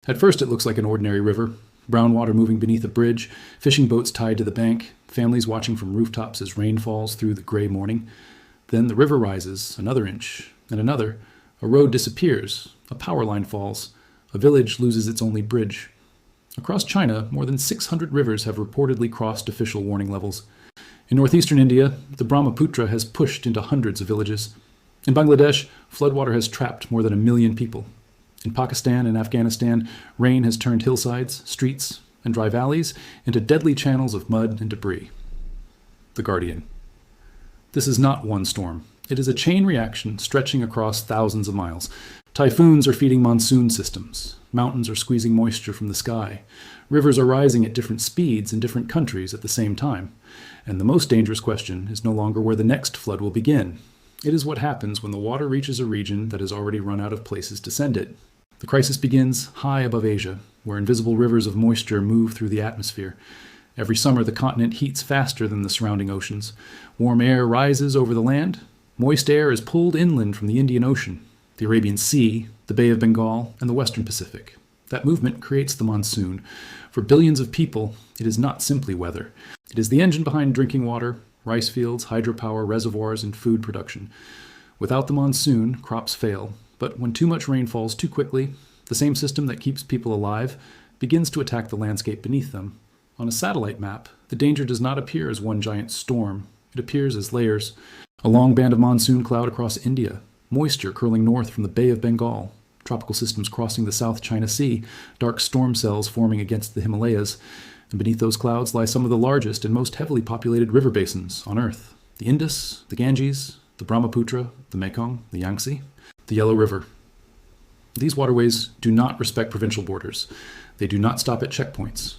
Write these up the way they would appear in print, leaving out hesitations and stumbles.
At first it looks like an ordinary river, brown water moving beneath a bridge, fishing boats tied to the bank, families watching from rooftops as rain falls through the gray morning. Then the river rises another inch, and another. A road disappears, a power line falls, a village loses its only bridge. Across China, more than 600 rivers have reportedly crossed official warning levels. In northeastern India, the Brahmaputra has pushed into hundreds of villages. In Bangladesh, floodwater has trapped more than 1 million people. In Pakistan and Afghanistan, rain has turned hillsides, streets, and dry valleys into deadly channels of mud and debris. The Guardian. This is not one storm. It is a chain reaction stretching across thousands of miles. Typhoons are feeding monsoon systems. Mountains are squeezing moisture from the sky. Rivers are rising at different speeds in different countries at the same time. And the most dangerous question is no longer where the next flood will begin. It is what happens when the water reaches a region that has already run out of places to send it. The crisis begins high above Asia, where invisible rivers of moisture move through the atmosphere. Every summer, the continent heats faster than the surrounding oceans. Warm air rises over the land. Moist air is pulled inland from the Indian Ocean, the Arabian Sea, the Bay of Bengal, and the Western Pacific. That movement creates the monsoon. For billions of people, it is not simply weather. It is the engine behind drinking water, rice fields, hydropower, reservoirs, and food production. Without the monsoon, crops fail. But when too much rain falls too quickly, the same system that keeps people alive begins to attack the landscape beneath them. On a satellite map, the danger does not appear as one giant storm. It appears as layers. A long band of monsoon cloud across India, moisture curling north from the Bay of Bengal, tropical systems crossing the South China Sea, dark storm cells forming against the Himalayas, and beneath those clouds lie some of the largest and most heavily populated river basins on Earth. The Indus, the Ganges, the Brahmaputra, the Mekong, the Yangtze, the Yellow River. These waterways do not respect provincial borders. They do not stop at checkpoints.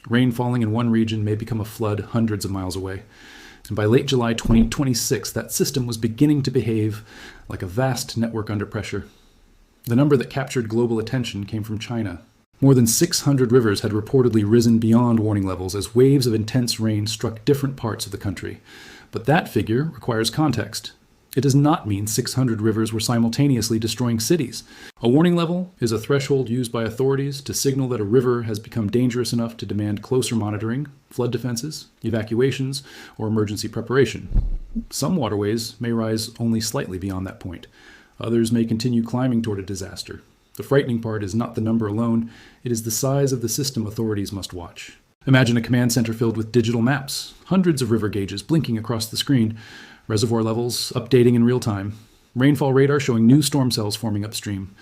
Rain falling in one region may become a flood hundreds of miles away. And by late July 2026, that system was beginning to behave like a vast network under pressure. The number that captured global attention came from China. More than 600 rivers had reportedly risen beyond warning levels as waves of intense rain struck different parts of the country. But that figure requires context. It does not mean 600 rivers were simultaneously destroying cities. A warning level is a threshold used by authorities to signal that a river has become dangerous enough to demand closer monitoring, flood defenses, evacuations, or emergency preparation. Some waterways may rise only slightly beyond that point. Others may continue climbing toward a disaster. The frightening part is not the number alone, it is the size of the system authorities must watch. Imagine a command center filled with digital maps, hundreds of river gauges blinking across the screen, reservoir levels updating in real time, rainfall radar showing new storm cells forming upstream.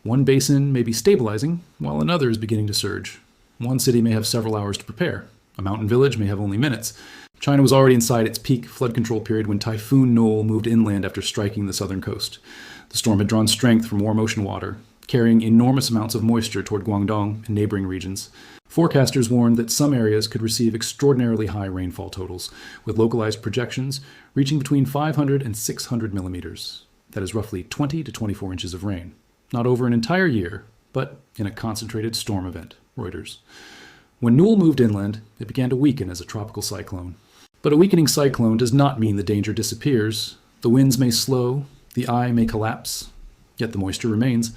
One basin may be stabilizing, while another is beginning to surge. One city may have several hours to prepare. A mountain village may have only minutes. China was already inside its peak flood control period when Typhoon Noel moved inland after striking the southern coast. The storm had drawn strength from warm ocean water, carrying enormous amounts of moisture toward Guangdong and neighboring regions. Forecasters warned that some areas could receive extraordinarily high rainfall totals, with localized projections reaching between 500 and 600 millimeters. That is roughly 20 to 24 inches of rain. Not over an entire year, but in a concentrated storm event. Reuters. When Noel moved inland, it began to weaken as a tropical cyclone. But a weakening cyclone does not mean the danger disappears. The winds may slow, the eye may collapse, yet the moisture remains.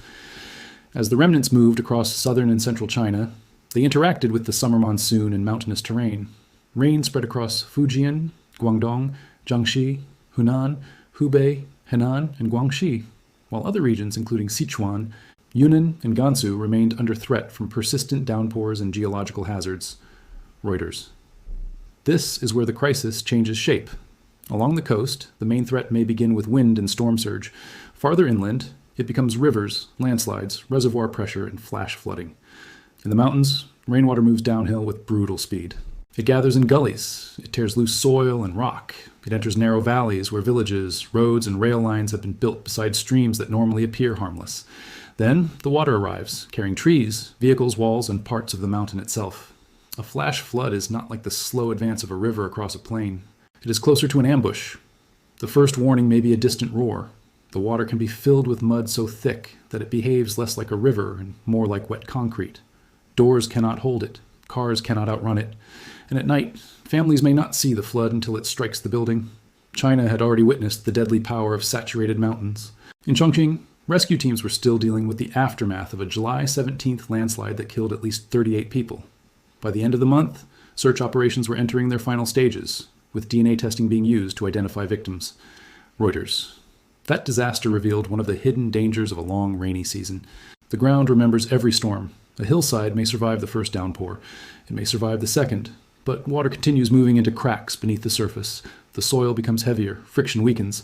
As the remnants moved across southern and central China, they interacted with the summer monsoon and mountainous terrain. Rain spread across Fujian, Guangdong, Jiangxi, Hunan, Hubei, Henan, and Guangxi, while other regions, including Sichuan, Yunnan, and Gansu, remained under threat from persistent downpours and geological hazards. Reuters. This is where the crisis changes shape. Along the coast, the main threat may begin with wind and storm surge. Farther inland, it becomes rivers, landslides, reservoir pressure, and flash flooding. In the mountains, rainwater moves downhill with brutal speed. It gathers in gullies. It tears loose soil and rock. It enters narrow valleys where villages, roads, and rail lines have been built beside streams that normally appear harmless. Then the water arrives, carrying trees, vehicles, walls, and parts of the mountain itself. A flash flood is not like the slow advance of a river across a plain. It is closer to an ambush. The first warning may be a distant roar. The water can be filled with mud so thick that it behaves less like a river and more like wet concrete. Doors cannot hold it. Cars cannot outrun it. And at night, families may not see the flood until it strikes the building. China had already witnessed the deadly power of saturated mountains. In Chongqing, Rescue teams were still dealing with the aftermath of a July 17th landslide that killed at least 38 people. By the end of the month, search operations were entering their final stages, with DNA testing being used to identify victims. Reuters. That disaster revealed one of the hidden dangers of a long, rainy season. The ground remembers every storm. A hillside may survive the first downpour. It may survive the second, but water continues moving into cracks beneath the surface. The soil becomes heavier, friction weakens.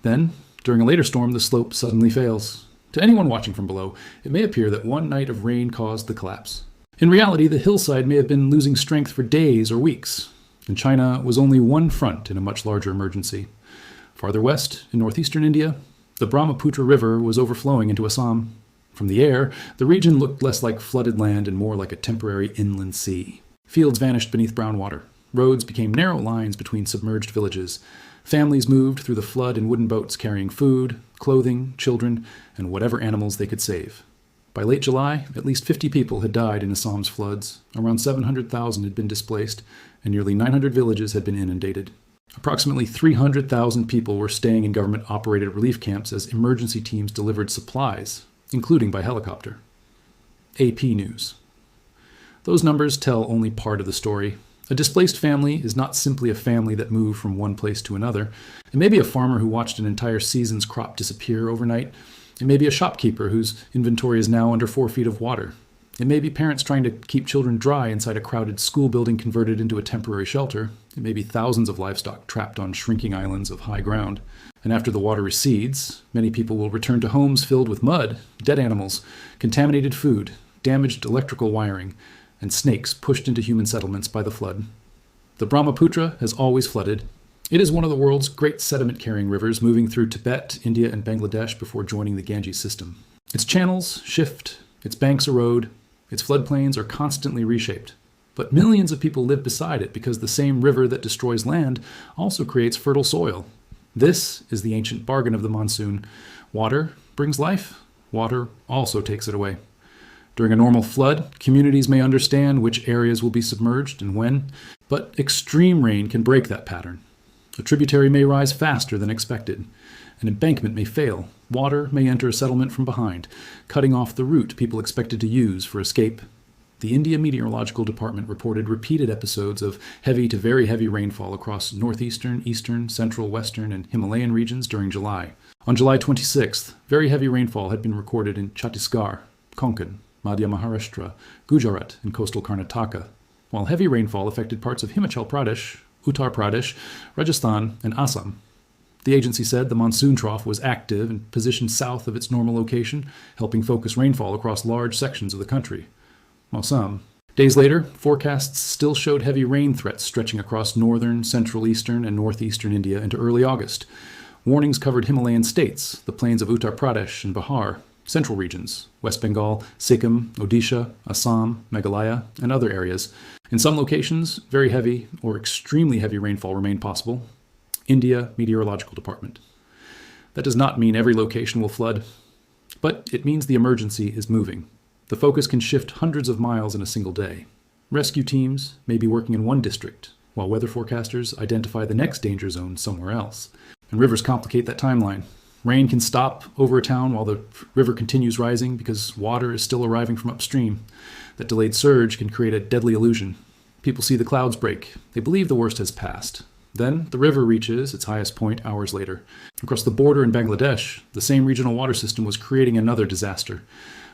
Then, during a later storm, the slope suddenly fails. To anyone watching from below, it may appear that one night of rain caused the collapse. In reality, the hillside may have been losing strength for days or weeks, and China was only one front in a much larger emergency. Farther west, in northeastern India, the Brahmaputra River was overflowing into Assam. From the air, the region looked less like flooded land and more like a temporary inland sea. Fields vanished beneath brown water. Roads became narrow lines between submerged villages. Families moved through the flood in wooden boats carrying food, clothing, children, and whatever animals they could save. By late July, at least 50 people had died in Assam's floods, around 700,000 had been displaced, and nearly 900 villages had been inundated. Approximately 300,000 people were staying in government-operated relief camps as emergency teams delivered supplies, including by helicopter. AP News. Those numbers tell only part of the story. A displaced family is not simply a family that moved from one place to another. It may be a farmer who watched an entire season's crop disappear overnight. It may be a shopkeeper whose inventory is now under 4 feet of water. It may be parents trying to keep children dry inside a crowded school building converted into a temporary shelter. It may be thousands of livestock trapped on shrinking islands of high ground. And after the water recedes, many people will return to homes filled with mud, dead animals, contaminated food, damaged electrical wiring, and snakes pushed into human settlements by the flood. The Brahmaputra has always flooded. It is one of the world's great sediment-carrying rivers, moving through Tibet, India, and Bangladesh before joining the Guangxi system. Its channels shift, its banks erode, its floodplains are constantly reshaped. But millions of people live beside it because the same river that destroys land also creates fertile soil. This is the ancient bargain of the monsoon. Water brings life. Water also takes it away. During a normal flood, communities may understand which areas will be submerged and when, but extreme rain can break that pattern. A tributary may rise faster than expected. An embankment may fail. Water may enter a settlement from behind, cutting off the route people expected to use for escape. The India Meteorological Department reported repeated episodes of heavy to very heavy rainfall across northeastern, eastern, central, western, and Himalayan regions during July. On July 26th, very heavy rainfall had been recorded in Chhattisgarh, Konkan, Madhya Maharashtra, Gujarat, and coastal Karnataka, while heavy rainfall affected parts of Himachal Pradesh, Uttar Pradesh, Rajasthan, and Assam. The agency said the monsoon trough was active and positioned south of its normal location, helping focus rainfall across large sections of the country. Monsoon. Days later, forecasts still showed heavy rain threats stretching across northern, central eastern, and northeastern India into early August. Warnings covered Himalayan states, the plains of Uttar Pradesh and Bihar, central regions, West Bengal, Sikkim, Odisha, Assam, Meghalaya, and other areas. In some locations, very heavy or extremely heavy rainfall remained possible. India Meteorological Department. That does not mean every location will flood, but it means the emergency is moving. The focus can shift hundreds of miles in a single day. Rescue teams may be working in one district, while weather forecasters identify the next danger zone somewhere else. And rivers complicate that timeline. Rain can stop over a town while the river continues rising because water is still arriving from upstream. That delayed surge can create a deadly illusion. People see the clouds break. They believe the worst has passed. Then the river reaches its highest point hours later. Across the border in Bangladesh, the same regional water system was creating another disaster.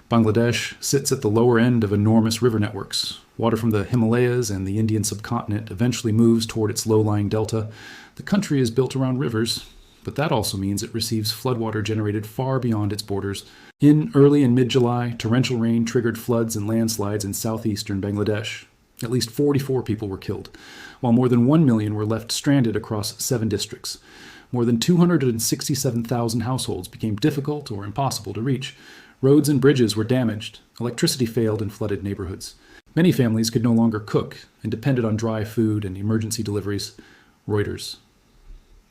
Bangladesh sits at the lower end of enormous river networks. Water from the Himalayas and the Indian subcontinent eventually moves toward its low-lying delta. The country is built around rivers, but that also means it receives floodwater generated far beyond its borders. In early and mid-July, torrential rain triggered floods and landslides in southeastern Bangladesh. At least 44 people were killed, while more than 1 million were left stranded across 7 districts. More than 267,000 households became difficult or impossible to reach. Roads and bridges were damaged. Electricity failed in flooded neighborhoods. Many families could no longer cook and depended on dry food and emergency deliveries. Reuters.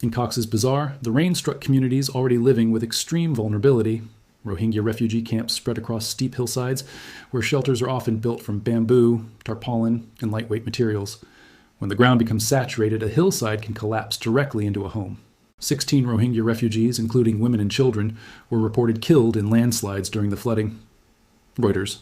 In Cox's Bazar, the rain struck communities already living with extreme vulnerability. Rohingya refugee camps spread across steep hillsides, where shelters are often built from bamboo, tarpaulin, and lightweight materials. When the ground becomes saturated, a hillside can collapse directly into a home. 16 Rohingya refugees, including women and children, were reported killed in landslides during the flooding. Reuters.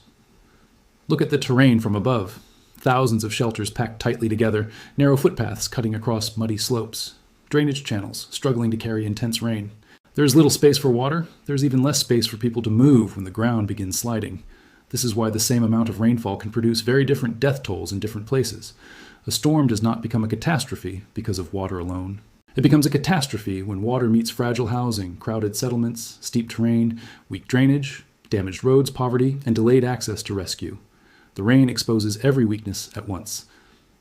Look at the terrain from above. Thousands of shelters packed tightly together, narrow footpaths cutting across muddy slopes, drainage channels struggling to carry intense rain. There is little space for water. There's even less space for people to move when the ground begins sliding. This is why the same amount of rainfall can produce very different death tolls in different places. A storm does not become a catastrophe because of water alone. It becomes a catastrophe when water meets fragile housing, crowded settlements, steep terrain, weak drainage, damaged roads, poverty, and delayed access to rescue. The rain exposes every weakness at once.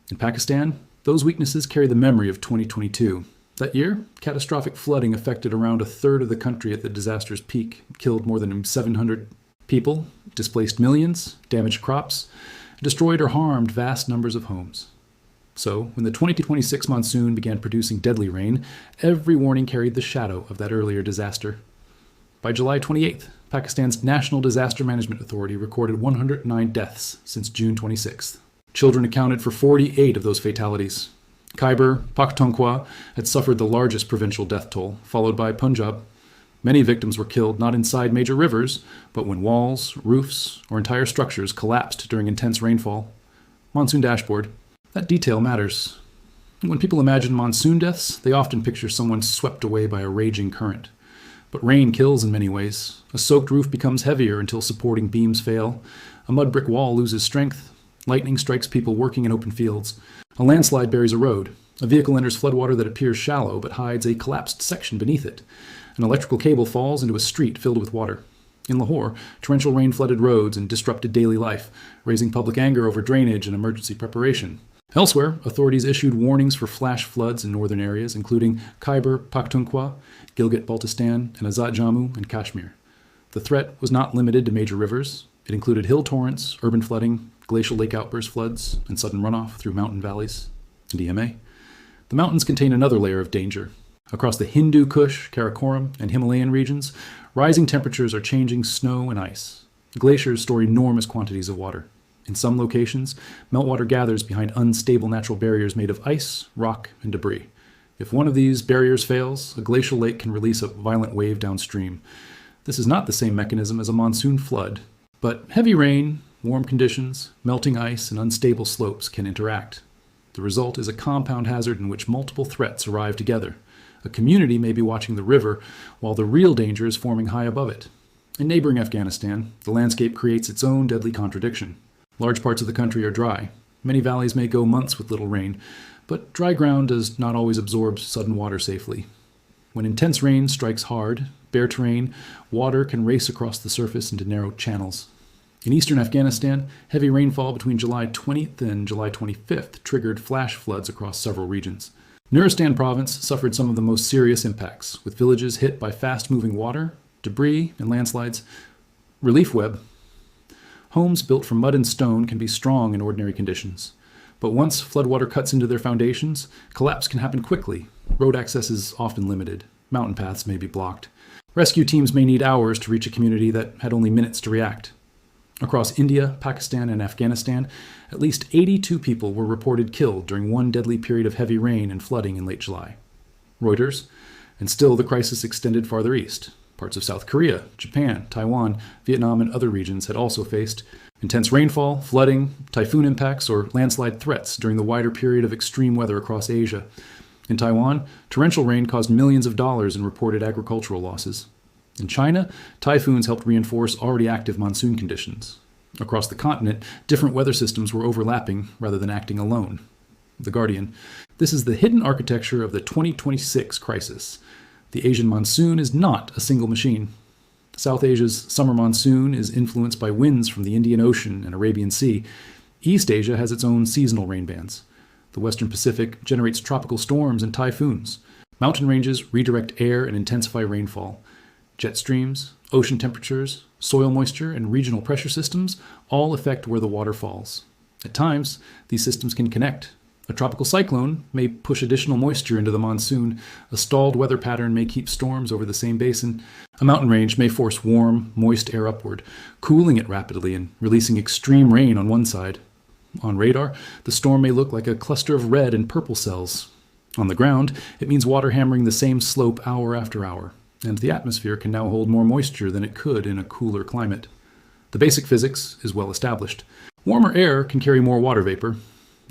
In Pakistan, those weaknesses carry the memory of 2022. That year, catastrophic flooding affected around a third of the country at the disaster's peak, killed more than 700 people, displaced millions, damaged crops, destroyed or harmed vast numbers of homes. So, when the 2026 monsoon began producing deadly rain, every warning carried the shadow of that earlier disaster. By July 28th, Pakistan's National Disaster Management Authority recorded 109 deaths since June 26th. Children accounted for 48 of those fatalities. Khyber Pakhtunkhwa had suffered the largest provincial death toll, followed by Punjab. Many victims were killed not inside major rivers, but when walls, roofs, or entire structures collapsed during intense rainfall. Monsoon dashboard. That detail matters. When people imagine monsoon deaths, they often picture someone swept away by a raging current. But rain kills in many ways. A soaked roof becomes heavier until supporting beams fail. A mud brick wall loses strength. Lightning strikes people working in open fields. A landslide buries a road. A vehicle enters floodwater that appears shallow but hides a collapsed section beneath it. An electrical cable falls into a street filled with water. In Lahore, torrential rain flooded roads and disrupted daily life, raising public anger over drainage and emergency preparation. Elsewhere, authorities issued warnings for flash floods in northern areas, including Khyber Pakhtunkhwa, Gilgit-Baltistan, and Azad Jammu and Kashmir. The threat was not limited to major rivers. It included hill torrents, urban flooding, glacial lake outburst floods, and sudden runoff through mountain valleys and EMA. The mountains contain another layer of danger. Across the Hindu Kush, Karakoram, and Himalayan regions, rising temperatures are changing snow and ice. Glaciers store enormous quantities of water. In some locations, meltwater gathers behind unstable natural barriers made of ice, rock, and debris. If one of these barriers fails, a glacial lake can release a violent wave downstream. This is not the same mechanism as a monsoon flood, but heavy rain, warm conditions, melting ice, and unstable slopes can interact. The result is a compound hazard in which multiple threats arrive together. A community may be watching the river while the real danger is forming high above it. In neighboring Afghanistan, the landscape creates its own deadly contradiction. Large parts of the country are dry. Many valleys may go months with little rain, but dry ground does not always absorb sudden water safely. When intense rain strikes hard, bare terrain, water can race across the surface into narrow channels. In eastern Afghanistan, heavy rainfall between July 20th and July 25th triggered flash floods across several regions. Nuristan province suffered some of the most serious impacts, with villages hit by fast-moving water, debris, and landslides. Relief web. Homes built from mud and stone can be strong in ordinary conditions. But once floodwater cuts into their foundations, collapse can happen quickly. Road access is often limited. Mountain paths may be blocked. Rescue teams may need hours to reach a community that had only minutes to react. Across India, Pakistan, and Afghanistan, at least 82 people were reported killed during one deadly period of heavy rain and flooding in late July. Reuters. And still the crisis extended farther east. Parts of South Korea, Japan, Taiwan, Vietnam, and other regions had also faced intense rainfall, flooding, typhoon impacts, or landslide threats during the wider period of extreme weather across Asia. In Taiwan, torrential rain caused millions of dollars in reported agricultural losses. In China, typhoons helped reinforce already active monsoon conditions. Across the continent, different weather systems were overlapping rather than acting alone. The Guardian. This is the hidden architecture of the 2026 crisis. The Asian monsoon is not a single machine. South Asia's summer monsoon is influenced by winds from the Indian Ocean and Arabian Sea. East Asia has its own seasonal rain bands. The Western Pacific generates tropical storms and typhoons. Mountain ranges redirect air and intensify rainfall. Jet streams, ocean temperatures, soil moisture, and regional pressure systems all affect where the water falls. At times, these systems can connect. A tropical cyclone may push additional moisture into the monsoon. A stalled weather pattern may keep storms over the same basin. A mountain range may force warm, moist air upward, cooling it rapidly and releasing extreme rain on one side. On radar, the storm may look like a cluster of red and purple cells. On the ground, it means water hammering the same slope hour after hour, and the atmosphere can now hold more moisture than it could in a cooler climate. The basic physics is well established. Warmer air can carry more water vapor.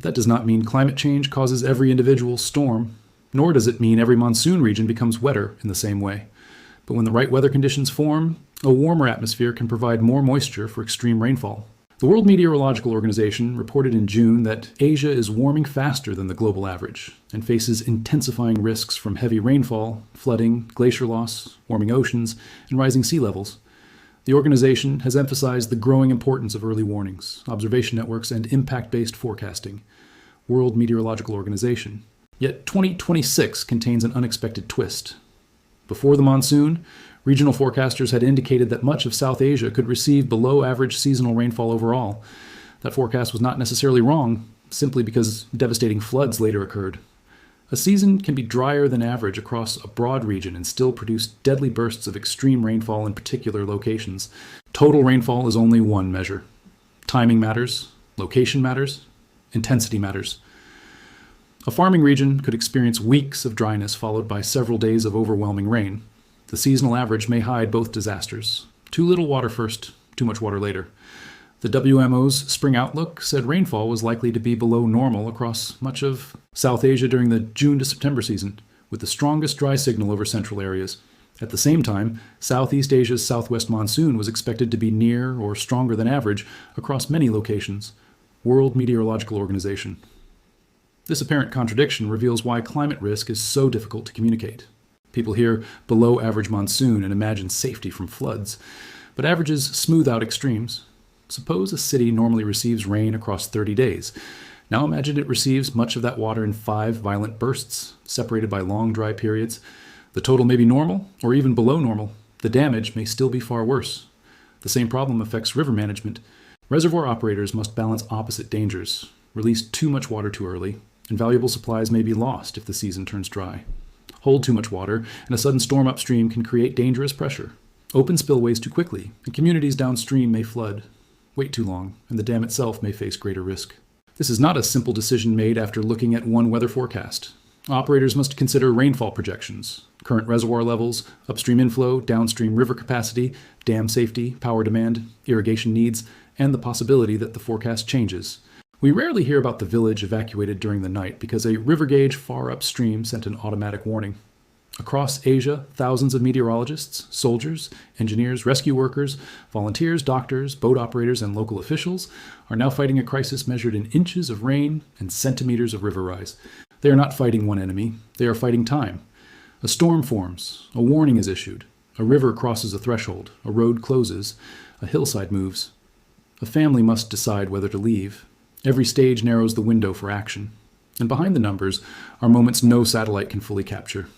That does not mean climate change causes every individual storm, nor does it mean every monsoon region becomes wetter in the same way. But when the right weather conditions form, a warmer atmosphere can provide more moisture for extreme rainfall. The World Meteorological Organization reported in June that Asia is warming faster than the global average and faces intensifying risks from heavy rainfall, flooding, glacier loss, warming oceans, and rising sea levels. The organization has emphasized the growing importance of early warnings, observation networks, and impact-based forecasting. World Meteorological Organization. Yet 2026 contains an unexpected twist. Before the monsoon, regional forecasters had indicated that much of South Asia could receive below-average seasonal rainfall overall. That forecast was not necessarily wrong, simply because devastating floods later occurred. A season can be drier than average across a broad region and still produce deadly bursts of extreme rainfall in particular locations. Total rainfall is only one measure. Timing matters, location matters, intensity matters. A farming region could experience weeks of dryness followed by several days of overwhelming rain. The seasonal average may hide both disasters. Too little water first, too much water later. The WMO's spring outlook said rainfall was likely to be below normal across much of South Asia during the June to September season, with the strongest dry signal over central areas. At the same time, Southeast Asia's southwest monsoon was expected to be near or stronger than average across many locations. World Meteorological Organization. This apparent contradiction reveals why climate risk is so difficult to communicate. People hear below average monsoon and imagine safety from floods, but averages smooth out extremes. Suppose a city normally receives rain across 30 days. Now imagine it receives much of that water in 5 violent bursts, separated by long dry periods. The total may be normal, or even below normal. The damage may still be far worse. The same problem affects river management. Reservoir operators must balance opposite dangers, release too much water too early, and valuable supplies may be lost if the season turns dry. Hold too much water, and a sudden storm upstream can create dangerous pressure. Open spillways too quickly, and communities downstream may flood. Wait too long, and the dam itself may face greater risk. This is not a simple decision made after looking at one weather forecast. Operators must consider rainfall projections, current reservoir levels, upstream inflow, downstream river capacity, dam safety, power demand, irrigation needs, and the possibility that the forecast changes. We rarely hear about the village evacuated during the night because a river gauge far upstream sent an automatic warning. Across Asia, thousands of meteorologists, soldiers, engineers, rescue workers, volunteers, doctors, boat operators, and local officials are now fighting a crisis measured in inches of rain and centimeters of river rise. They are not fighting one enemy, they are fighting time. A storm forms, a warning is issued, a river crosses a threshold, a road closes, a hillside moves. A family must decide whether to leave. Every stage narrows the window for action. And behind the numbers are moments no satellite can fully capture.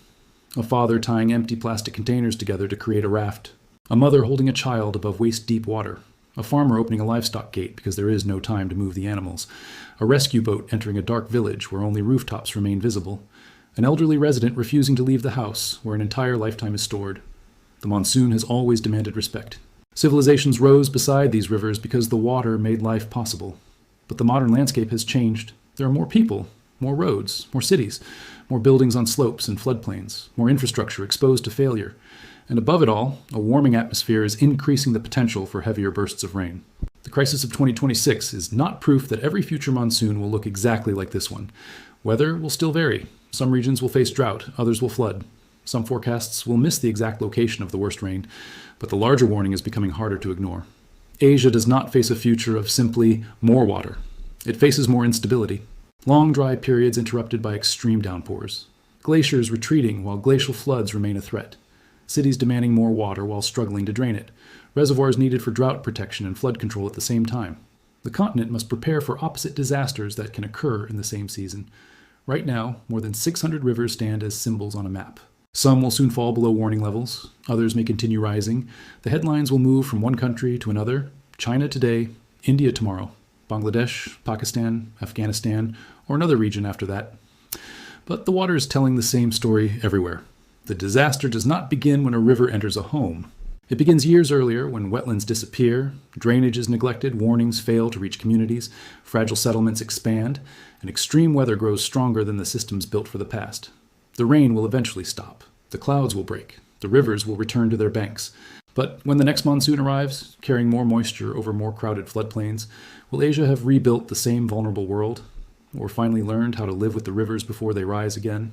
A father tying empty plastic containers together to create a raft. A mother holding a child above waist-deep water. A farmer opening a livestock gate because there is no time to move the animals. A rescue boat entering a dark village where only rooftops remain visible. An elderly resident refusing to leave the house where an entire lifetime is stored. The monsoon has always demanded respect. Civilizations rose beside these rivers because the water made life possible. But the modern landscape has changed. There are more people, more roads, more cities, more buildings on slopes and floodplains, more infrastructure exposed to failure. And above it all, a warming atmosphere is increasing the potential for heavier bursts of rain. The crisis of 2026 is not proof that every future monsoon will look exactly like this one. Weather will still vary. Some regions will face drought, others will flood. Some forecasts will miss the exact location of the worst rain, but the larger warning is becoming harder to ignore. Asia does not face a future of simply more water. It faces more instability. Long dry periods interrupted by extreme downpours. Glaciers retreating while glacial floods remain a threat. Cities demanding more water while struggling to drain it. Reservoirs needed for drought protection and flood control at the same time. The continent must prepare for opposite disasters that can occur in the same season. Right now, more than 600 rivers stand as symbols on a map. Some will soon fall below warning levels. Others may continue rising. The headlines will move from one country to another. China today, India tomorrow, Bangladesh, Pakistan, Afghanistan, or another region after that. But the water is telling the same story everywhere. The disaster does not begin when a river enters a home. It begins years earlier when wetlands disappear, drainage is neglected, warnings fail to reach communities, fragile settlements expand, and extreme weather grows stronger than the systems built for the past. The rain will eventually stop. The clouds will break. The rivers will return to their banks. But when the next monsoon arrives, carrying more moisture over more crowded floodplains, will Asia have rebuilt the same vulnerable world? Or finally learned how to live with the rivers before they rise again?